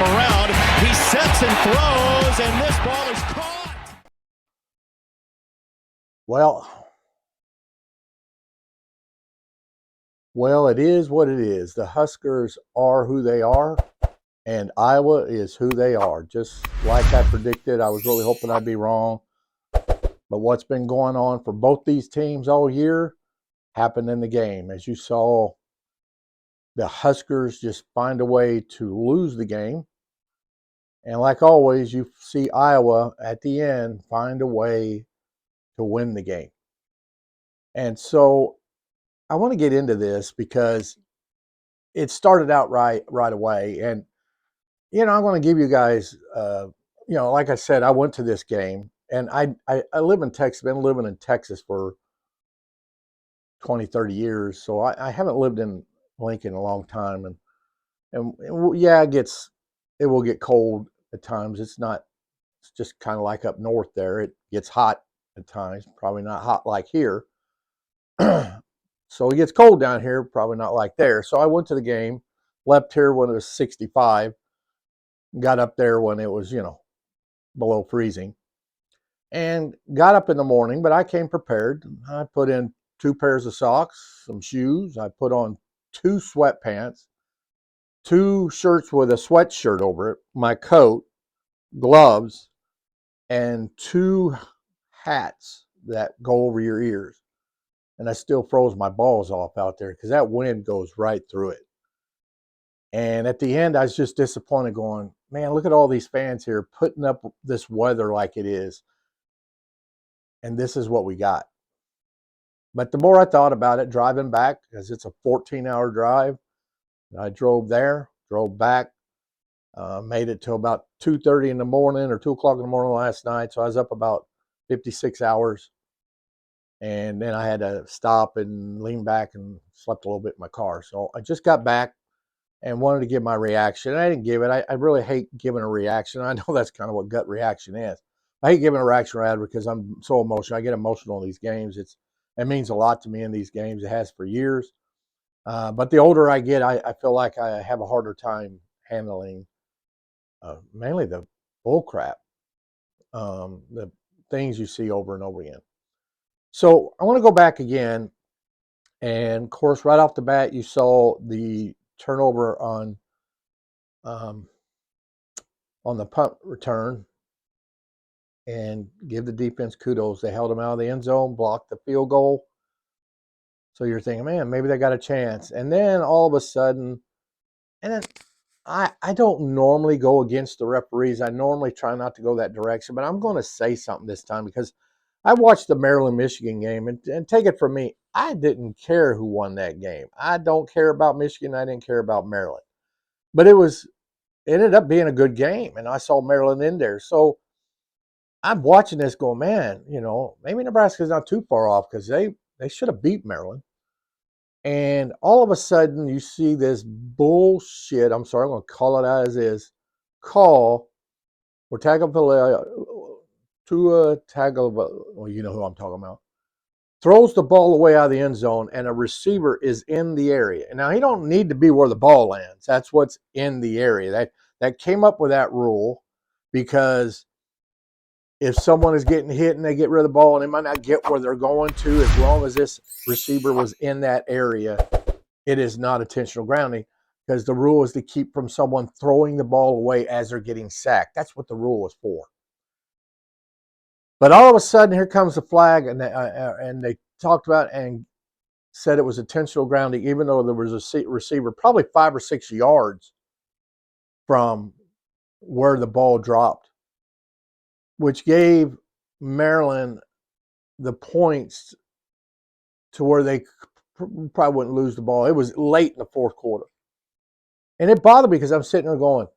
around. He sets and throws, and this ball is caught. Well, it is what it is. The Huskers are who they are, and Iowa is who they are. Just like I predicted, I was really hoping I'd be wrong. But what's been going on for both these teams all year happened in the game. As you saw, the Huskers just find a way to lose the game. And like always, you see Iowa at the end find a way to win the game. And so I want to get into this because it started out right away. And, I'm going to give you guys, like I said, I went to this game. And I live in Texas, been living in Texas for 20, 30 years. So I haven't lived in Lincoln a long time. And yeah, it will get cold at times. It's just kind of like up north there. It gets hot at times, probably not hot like here. So it gets cold down here, probably not like there. So I went to the game, left here when it was 65, got up there when it was, below freezing, and got up in the morning, but I came prepared. I put in 2 pairs of socks, some shoes. I put on 2 sweatpants, 2 shirts with a sweatshirt over it, my coat, gloves, and 2 hats that go over your ears. And I still froze my balls off out there because that wind goes right through it. And at the end, I was just disappointed going, man, look at all these fans here putting up this weather like it is. And this is what we got. But the more I thought about it, driving back, because it's a 14-hour drive, I drove there, drove back, made it till about 2:30 in the morning or 2 o'clock in the morning last night. So I was up about 56 hours. And then I had to stop and lean back and slept a little bit in my car. So I just got back and wanted to give my reaction. I didn't give it. I really hate giving a reaction. I know that's kind of what gut reaction is. I hate giving a reaction, Rad, because I'm so emotional. I get emotional in these games. It means a lot to me in these games. It has for years. But the older I get, I feel like I have a harder time handling mainly the bull crap, the things you see over and over again. So I want to go back again. And of course, right off the bat, you saw the turnover on the punt return, and give the defense kudos. They held them out of the end zone, blocked the field goal. So you're thinking, man, maybe they got a chance. And then all of a sudden, and then I don't normally go against the referees. I normally try not to go that direction, but I'm going to say something this time because I watched the Maryland-Michigan game, and take it from me, I didn't care who won that game. I don't care about Michigan. I didn't care about Maryland. But it ended up being a good game, and I saw Maryland in there. So I'm watching this going, man, maybe Nebraska's not too far off because they should have beat Maryland. And all of a sudden, you see this bullshit, I'm sorry, I'm going to call it out as is, call where Tagovailoa, well, you know who I'm talking about, throws the ball away out of the end zone, and a receiver is in the area. And now he don't need to be where the ball lands. That's what's in the area. That came up with that rule because if someone is getting hit and they get rid of the ball and they might not get where they're going to, as long as this receiver was in that area, it is not intentional grounding, because the rule is to keep from someone throwing the ball away as they're getting sacked. That's what the rule is for. But all of a sudden, here comes the flag, and they talked about and said it was intentional grounding, even though there was a receiver probably 5 or 6 yards from where the ball dropped, which gave Maryland the points to where they probably wouldn't lose the ball. It was late in the fourth quarter. And it bothered me because I'm sitting there going,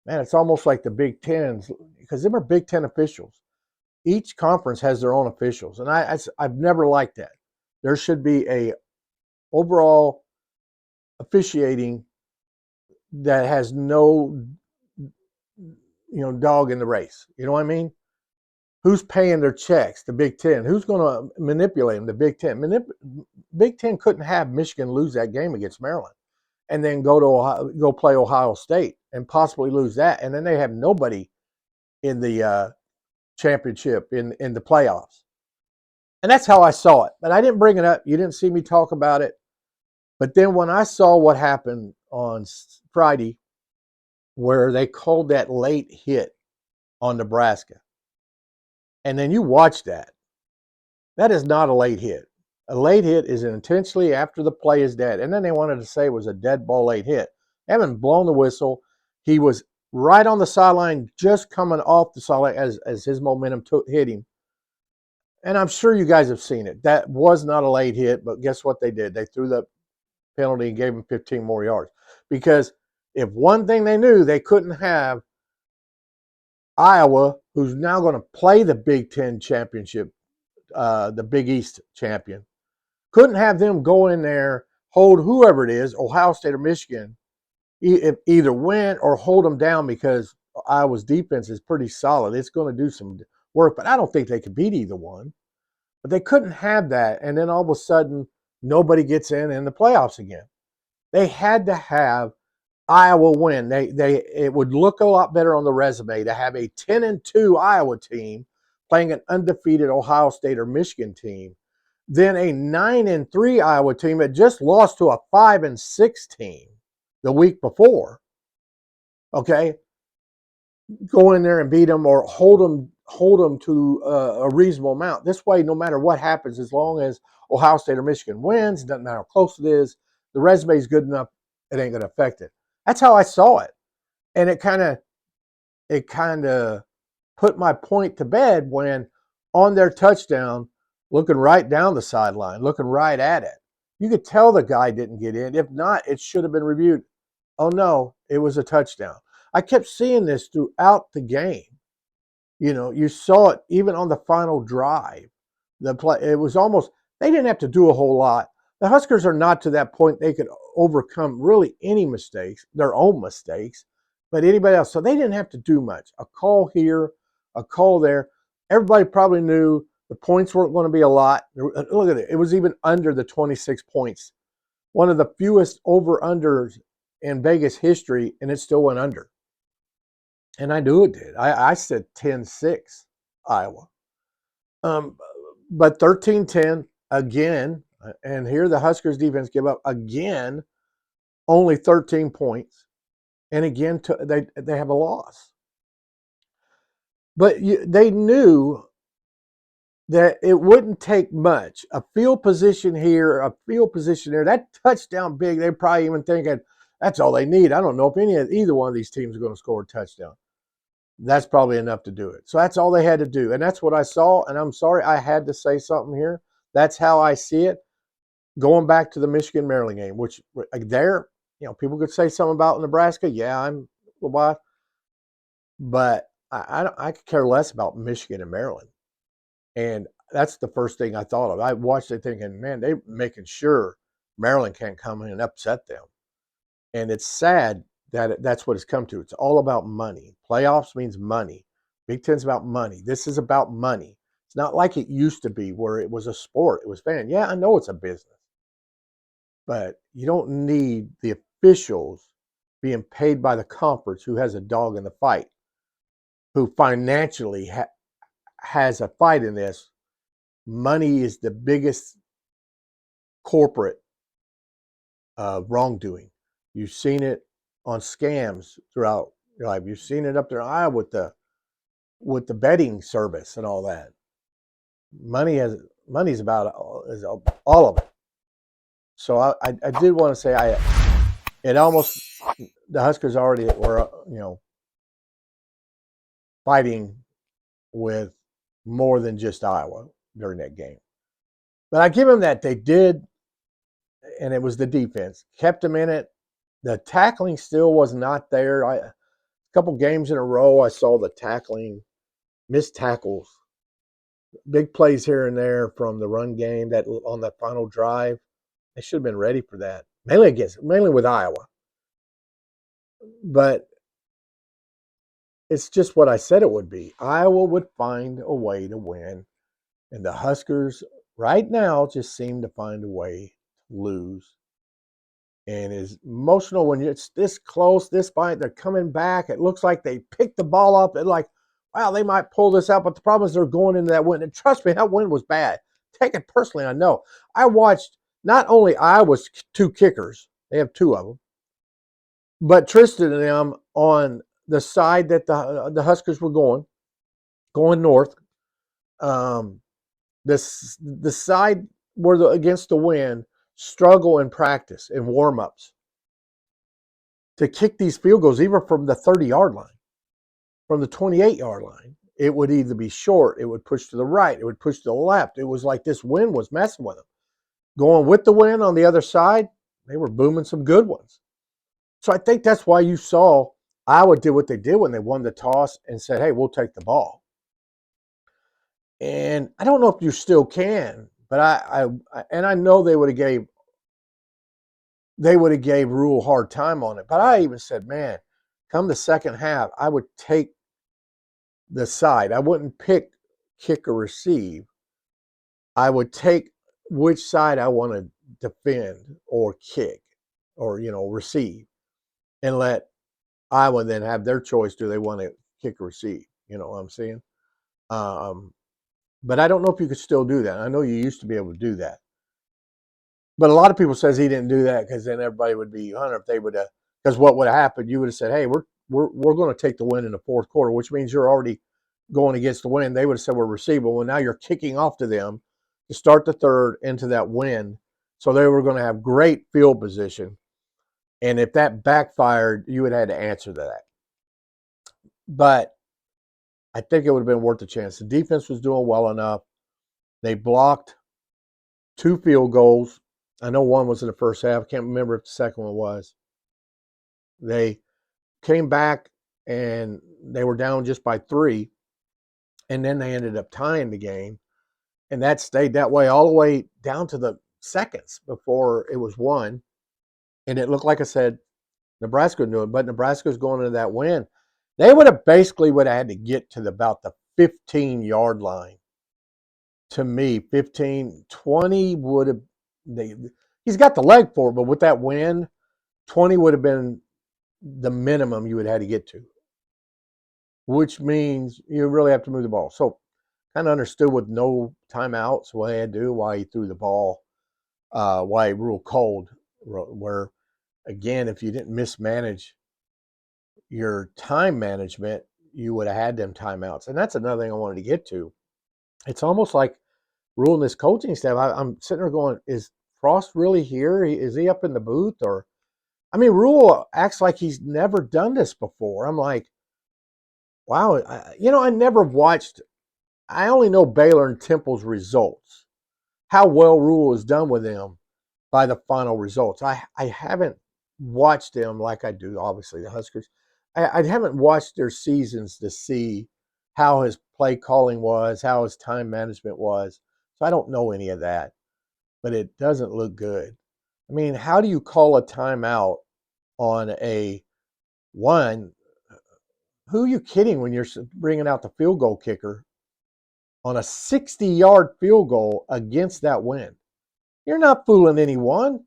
man, it's almost like the Big Tens, because them are Big Ten officials. Each conference has their own officials, and I've never liked that. There should be a overall officiating that has no, dog in the race. You know what I mean? Who's paying their checks? The Big Ten. Who's going to manipulate them? The Big Ten. Big Ten couldn't have Michigan lose that game against Maryland. and then go play Ohio State and possibly lose that, and then they have nobody in the championship in the playoffs. And that's how I saw it. But I didn't bring it up. You didn't see me talk about it. But then when I saw what happened on Friday, where they called that late hit on Nebraska, and then you watch that, that is not a late hit. A late hit is intentionally after the play is dead. And then they wanted to say it was a dead ball late hit. They haven't blown the whistle. He was right on the sideline, just coming off the sideline as his momentum hit him. And I'm sure you guys have seen it. That was not a late hit, but guess what they did? They threw the penalty and gave him 15 more yards. Because if one thing they knew, they couldn't have Iowa, who's now going to play the Big Ten championship, the Big East champion, couldn't have them go in there, hold whoever it is, Ohio State or Michigan, either win or hold them down, because Iowa's defense is pretty solid. It's going to do some work, but I don't think they could beat either one. But they couldn't have that, and then all of a sudden, nobody gets in the playoffs again. They had to have Iowa win. It would look a lot better on the resume to have a 10-2 Iowa team playing an undefeated Ohio State or Michigan team than a 9-3 Iowa team that just lost to a 5-6 team the week before. Okay, go in there and beat them or hold them to a reasonable amount. This way, no matter what happens, as long as Ohio State or Michigan wins, doesn't matter how close it is, the resume is good enough, it ain't going to affect it. That's how I saw it. And it kind of put my point to bed when on their touchdown, looking right down the sideline, looking right at it, you could tell the guy didn't get in. If not, it should have been reviewed. Oh no, it was a touchdown. I kept seeing this throughout the game. You know, you saw it even on the final drive. It was almost, they didn't have to do a whole lot. The Huskers are not to that point they could overcome really any mistakes, their own mistakes, but anybody else. So they didn't have to do much. A call here, a call there. Everybody probably knew the points weren't going to be a lot. Look at it. It was even under the 26 points. One of the fewest over-unders in Vegas history, and it still went under. And I knew it did. I said 10-6 Iowa. But 13-10 again, and here the Huskers defense give up again only 13 points. And again, they have a loss. But they knew that it wouldn't take much. A field position here, a field position there, that touchdown big, they're probably even thinking, that's all they need. I don't know if either one of these teams are going to score a touchdown. That's probably enough to do it. So that's all they had to do. And that's what I saw. And I'm sorry, I had to say something here. That's how I see it. Going back to the Michigan-Maryland game, which there, people could say something about Nebraska. Yeah, I'm a little biased. But I could care less about Michigan and Maryland. And that's the first thing I thought of. I watched it thinking, man, they're making sure Maryland can't come in and upset them. And it's sad that that's what it's come to. It's all about money. Playoffs means money. Big Ten's about money. This is about money. It's not like it used to be where it was a sport. It was fan. Yeah, I know it's a business. But you don't need the officials being paid by the conference who has a dog in the fight, who financially has a fight in this. Money is the biggest corporate wrongdoing. You've seen it on scams throughout your life. You've seen it up there in Iowa with the betting service and all that. Money's about all of it. So I did want to say the Huskers already were fighting with more than just Iowa during that game. But I give them that they did, and it was the defense kept them in it. The tackling still was not there. A couple games in a row, I saw the tackling, missed tackles, big plays here and there from the run game that on that final drive. They should have been ready for that, mainly with Iowa. But it's just what I said it would be. Iowa would find a way to win, and the Huskers right now just seem to find a way to lose. and is emotional when it's this close, this fight. They're coming back. It looks like they picked the ball up and like, wow, they might pull this out. But the problem is they're going into that win. And trust me, that win was bad. Take it personally, I know. I watched not only Iowa's two kickers, they have two of them, but Tristan and them on the side that the Huskers were going north. The side where against the wind struggle in practice in warm-ups to kick these field goals, even from the 30-yard line, from the 28-yard line. It would either be short, it would push to the right, it would push to the left. It was like this wind was messing with them. Going with the wind on the other side, they were booming some good ones. So I think that's why you saw Iowa did what they did when they won the toss and said, hey, we'll take the ball. And I don't know if you still can, but I know they would have gave Rhule a hard time on it. But I even said, man, come the second half, I would take the side. I wouldn't pick kick or receive. I would take which side I want to defend or kick or, receive, and let Iowa then have their choice. Do they want to kick or receive? You know what I'm saying? But I don't know if you could still do that. I know you used to be able to do that. But a lot of people says he didn't do that because then everybody would be Hunter if they would have. Because what would have happened? You would have said, "Hey, we're going to take the win in the fourth quarter," which means you're already going against the wind. They would have said we're receivable. Well, now you're kicking off to them to start the third into that wind. So they were going to have great field position. And if that backfired, you would have had to answer to that. But I think it would have been worth the chance. The defense was doing well enough. They blocked 2 field goals. I know one was in the first half. I can't remember if the second one was. They came back and they were down just by 3. And then they ended up tying the game. And that stayed that way all the way down to the seconds before it was won. And it looked like I said, Nebraska knew it, but Nebraska's going into that win. They would have had to get to about the 15-yard line. To me, 15, 20 would have he's got the leg for it, but with that win, 20 would have been the minimum you would have had to get to, which means you really have to move the ball. So kind of understood with no timeouts what they had to do, why he threw the ball, why he ruled cold, where, again, if you didn't mismanage your time management, you would have had them timeouts. And that's another thing I wanted to get to. It's almost like Rhule and this coaching staff, I'm sitting there going, is Frost really here? Is he up in the booth? Or, I mean, Rhule acts like he's never done this before. I'm like, wow, I never watched, I only know Baylor and Temple's results, how well Rhule has done with them by the final results. I haven't watched them like I do, obviously, the Huskers. I haven't watched their seasons to see how his play calling was, how his time management was. So I don't know any of that, but it doesn't look good. I mean, how do you call a timeout on a one? Who are you kidding when you're bringing out the field goal kicker on a 60-yard field goal against that wind? You're not fooling anyone.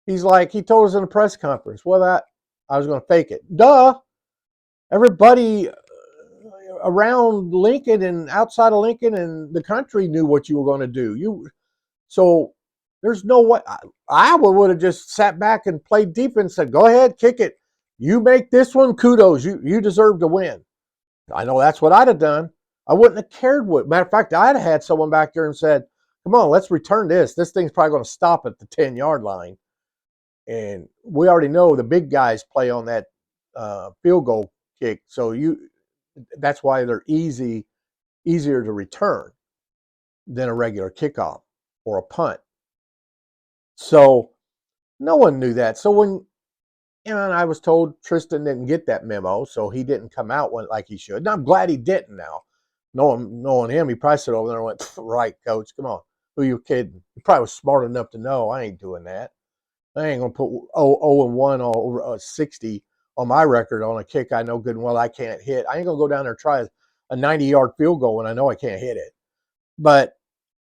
He told us in a press conference, well, I was going to fake it. Duh. Everybody around Lincoln and outside of Lincoln and the country knew what you were going to do. So there's no way. Iowa would have just sat back and played defense and said, go ahead, kick it. You make this one, kudos. You deserve to win. I know that's what I'd have done. I wouldn't have cared what. Matter of fact, I'd have had someone back there and said, come on, let's return this. This thing's probably going to stop at the 10-yard line. And we already know the big guys play on that field goal kick. So that's why they're easier to return than a regular kickoff or a punt. So no one knew that. So when and I was told Tristan didn't get that memo, so he didn't come out like he should. And I'm glad he didn't now. Knowing him, he probably sat over there and went, right, coach, come on. Who you kidding? He probably was smart enough to know I ain't doing that. I ain't going to put 0-1 or 60 on my record on a kick I know good and well I can't hit. I ain't going to go down there and try a 90-yard field goal when I know I can't hit it. But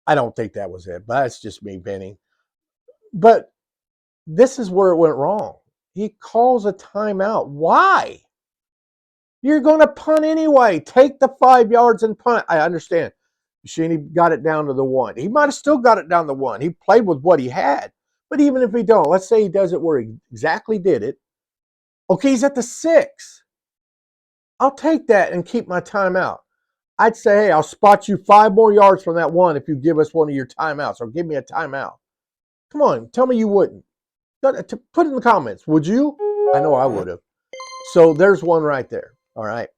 I don't think that was it. But that's just me venting. But this is where it went wrong. He calls a timeout. Why? You're going to punt anyway. Take the 5 yards and punt. I understand. Sheeny got it down to the 1. He might have still got it down to 1. He played with what he had. But even if he don't, let's say he does it where he exactly did it. Okay, he's at the 6. I'll take that and keep my timeout. I'd say, hey, I'll spot you 5 more yards from that 1 if you give us one of your timeouts, or give me a timeout. Come on, tell me you wouldn't. Put it in the comments. Would you? I know I would have. So there's one right there. All right.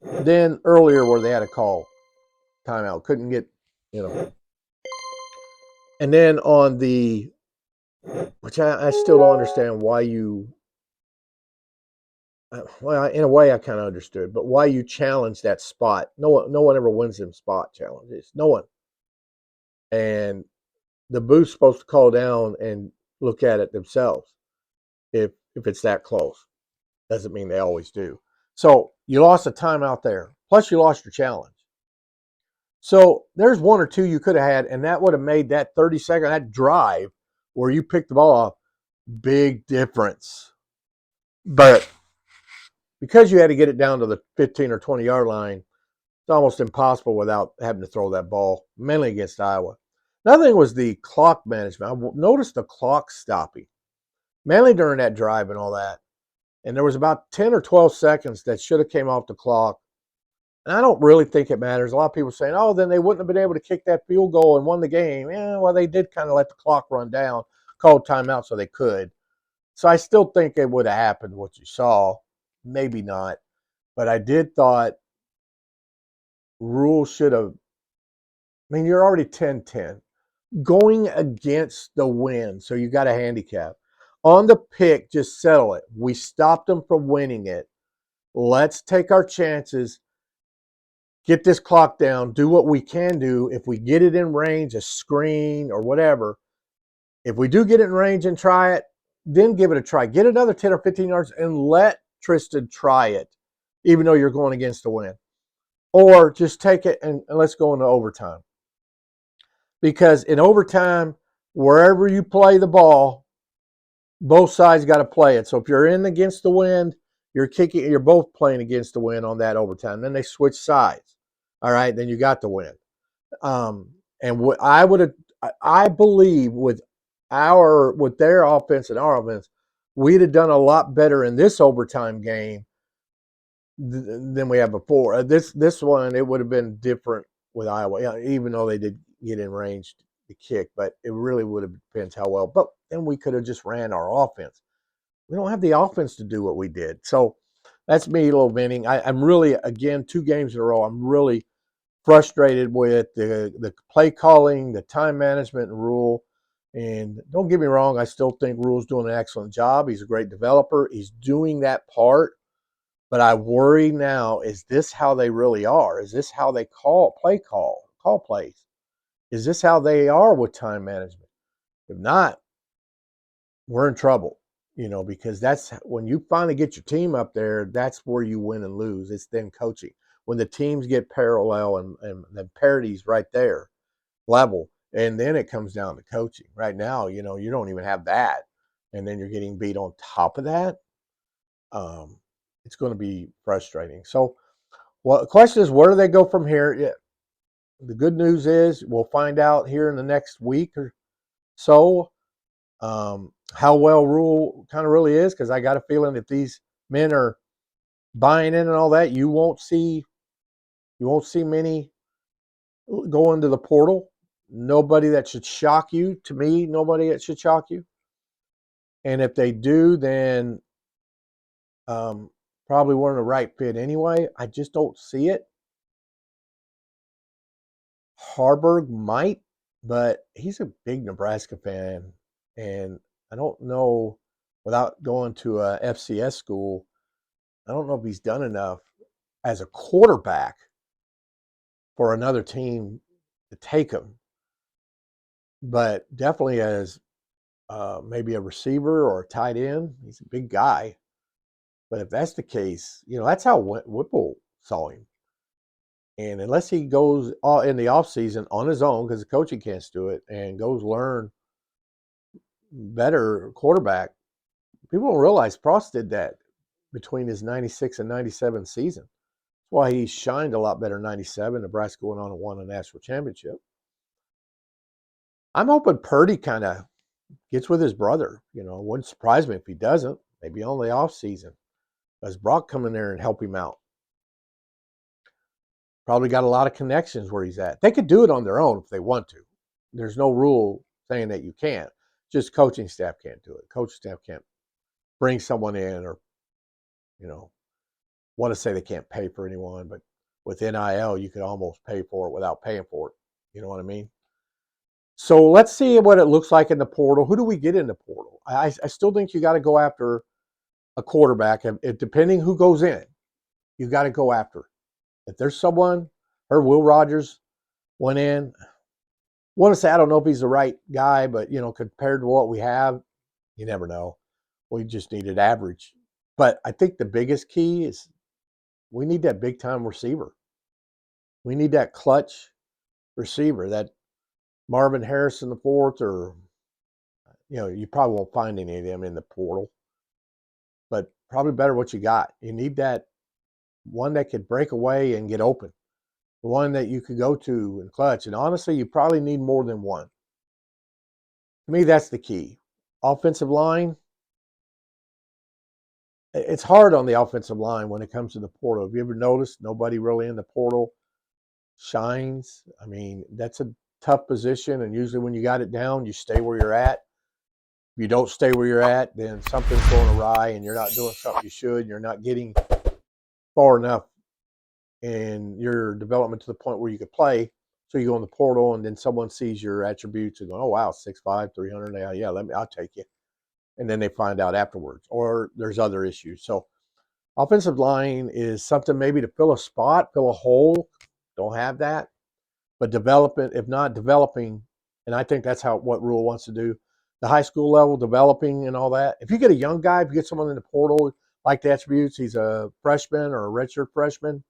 Then earlier where they had a call timeout, couldn't get, And then on the, which I still don't understand why you, well, in a way I kind of understood, but why you challenge that spot. No one ever wins them spot challenges. No one. And the booth's supposed to call down and look at it themselves if it's that close. Doesn't mean they always do. So you lost a timeout there. Plus you lost your challenge. So there's 1 or 2 you could have had, and that would have made that 30-second, that drive where you picked the ball up, big difference. But because you had to get it down to the 15 or 20-yard line, it's almost impossible without having to throw that ball, mainly against Iowa. Another thing was the clock management. I noticed the clock stopping, mainly during that drive and all that. And there was about 10 or 12 seconds that should have came off the clock. And I don't really think it matters. A lot of people saying, oh, then they wouldn't have been able to kick that field goal and won the game. Yeah, well, they did kind of let the clock run down, called timeout so they could. So I still think it would have happened what you saw. Maybe not. But I did thought Rhule should have. I mean, you're already 10-10. Going against the wind, so you got a handicap. On the pick, just settle it. We stopped them from winning it. Let's take our chances. Get this clock down, do what we can do. If we get it in range, a screen or whatever, if we do get it in range and try it, then give it a try. Get another 10 or 15 yards and let Tristan try it, even though you're going against the wind. Or just take it and let's go into overtime. Because in overtime, wherever you play the ball, both sides got to play it. So if you're in against the wind, you're both playing against the wind on that overtime. Then they switch sides. All right, then you got the win. And what I believe with their offense and our offense, we'd have done a lot better in this overtime game than we have before. This one, it would have been different with Iowa, even though they did get in range to kick, but it really would have depends how well. But then we could have just ran our offense. We don't have the offense to do what we did. So that's me a little venting. I'm really, again, 2 games in a row, I'm really frustrated with the play calling, the time management and Rhule. And don't get me wrong, I still think Rhule's doing an excellent job. He's a great developer. He's doing that part. But I worry now, is this how they really are? Is this how they call plays? Is this how they are with time management? If not, we're in trouble, because that's when you finally get your team up there, that's where you win and lose. It's then coaching. When the teams get parallel and the parity's right there, level, and then it comes down to coaching. Right now, you don't even have that. And then you're getting beat on top of that. It's going to be frustrating. So, well, the question is, where do they go from here? Yeah, the good news is we'll find out here in the next week or so how well Rhule kind of really is, because I got a feeling if these men are buying in and all that, you won't see many go into the portal. Nobody that should shock you. To me, nobody that should shock you. And if they do, then probably weren't a right fit anyway. I just don't see it. Harburg might, but he's a big Nebraska fan, and I don't know, without going to a FCS school, I don't know if he's done enough as a quarterback for another team to take him. But definitely as maybe a receiver or a tight end, he's a big guy. But if that's the case, that's how Whipple saw him. And unless he goes in the offseason on his own, because the coaching can't do it, and goes learn better quarterback. People don't realize Frost did that between his 96 and 97 season. That's why he shined a lot better in 97. Nebraska went on and won a national championship. I'm hoping Purdy kind of gets with his brother. Wouldn't surprise me if he doesn't. Maybe only off season. Does Brock come in there and help him out? Probably got a lot of connections where he's at. They could do it on their own if they want to. There's no rule saying that you can't. Just coaching staff can't do it. Coaching staff can't bring someone in or, want to say they can't pay for anyone, but with NIL, you could almost pay for it without paying for it. You know what I mean? So let's see what it looks like in the portal. Who do we get in the portal? I still think you got to go after a quarterback. And depending who goes in, you got to go after. If there's someone, Will Rogers went in. Want to say I don't know if he's the right guy, but compared to what we have, you never know. We just needed average. But I think the biggest key is we need that big time receiver. We need that clutch receiver, that Marvin Harrison the fourth, or you probably won't find any of them in the portal. But probably better what you got. You need that one that could break away and get open. The one that you could go to and clutch. And honestly, you probably need more than one. To me, that's the key. Offensive line. It's hard on the offensive line when it comes to the portal. Have you ever noticed nobody really in the portal shines? I mean, that's a tough position. And usually when you got it down, you stay where you're at. If you don't stay where you're at, then something's going awry and you're not doing something you should. You're not getting far enough in your development to the point where you could play. So you go in the portal and then someone sees your attributes and go, oh, wow, 6'5", 300. Yeah, I'll take you. And then they find out afterwards. Or there's other issues. So offensive line is something maybe to fill a spot, fill a hole. Don't have that. But development, if not developing, and I think that's what Rhule wants to do, the high school level, developing and all that. If you get a young guy, if you get someone in the portal, like the attributes, he's a freshman or a redshirt freshman,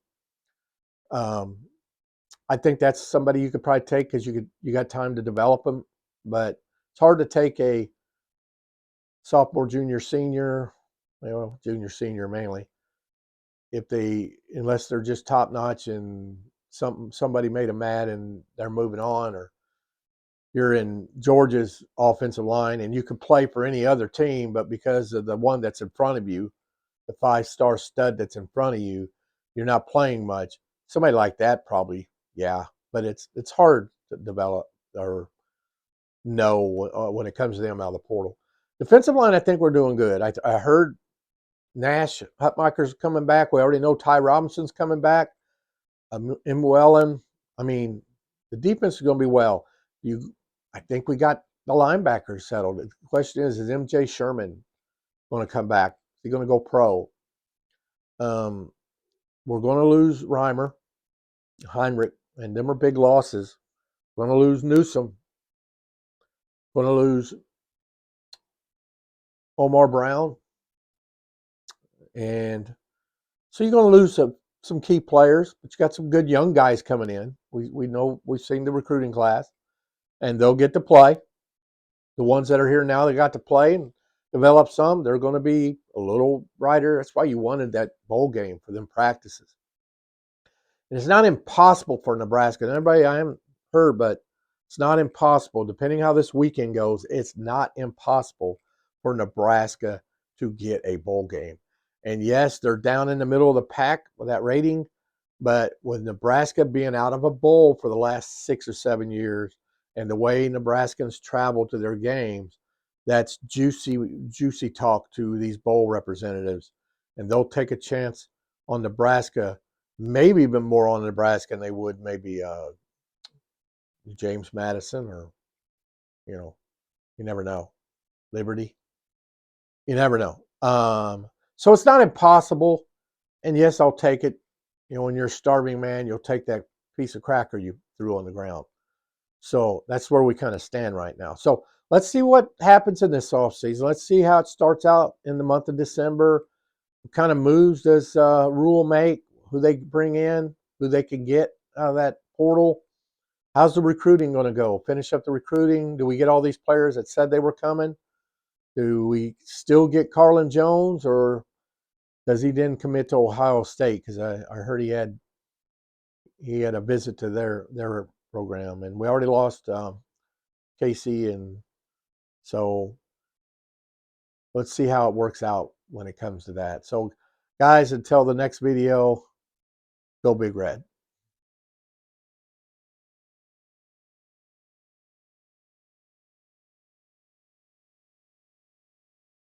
I think that's somebody you could probably take because you got time to develop them. But it's hard to take a sophomore, junior, senior, junior, senior mainly, unless they're just top notch and somebody made them mad and they're moving on, or you're in Georgia's offensive line and you can play for any other team, but because of the one that's in front of you, the 5-star stud that's in front of you, you're not playing much. Somebody like that probably, yeah, but it's hard to develop or know when it comes to them out of the portal. Defensive line, I think we're doing good. I heard Nash, Hutmacher's coming back. We already know Ty Robinson's coming back. Mwellen. I mean, the defense is going to be well. I think we got the linebackers settled. The question is MJ Sherman going to come back? Is he going to go pro? We're going to lose Heinrich, and them are big losses. We're going to lose Newsom. Going to lose Omar Brown. And so you're going to lose some key players, but you got some good young guys coming in. We know, we've seen the recruiting class, and they'll get to play. The ones that are here now, they got to play and develop some. They're going to be a little brighter. That's why you wanted that bowl game for them practices. And it's not impossible for Nebraska. And everybody, I haven't heard, but it's not impossible. Depending how this weekend goes, it's not impossible for Nebraska to get a bowl game. And yes, they're down in the middle of the pack with that rating, but with Nebraska being out of a bowl for the last 6 or 7 years and the way Nebraskans travel to their games, that's juicy talk to these bowl representatives. And they'll take a chance on Nebraska, maybe even more on Nebraska than they would maybe James Madison or, you never know. Liberty. You never know. So it's not impossible. And yes, I'll take it. When you're a starving man, you'll take that piece of cracker you threw on the ground. So that's where we kind of stand right now. So let's see what happens in this offseason. Let's see how it starts out in the month of December. What kind of moves does Rhule make? Who they bring in? Who they can get out of that portal? How's the recruiting going to go? Finish up the recruiting? Do we get all these players that said they were coming? Do we still get Carlin Jones, or does he then commit to Ohio State? Because I heard he had a visit to their program, and we already lost Casey, and so let's see how it works out when it comes to that. So, guys, until the next video, go Big Red.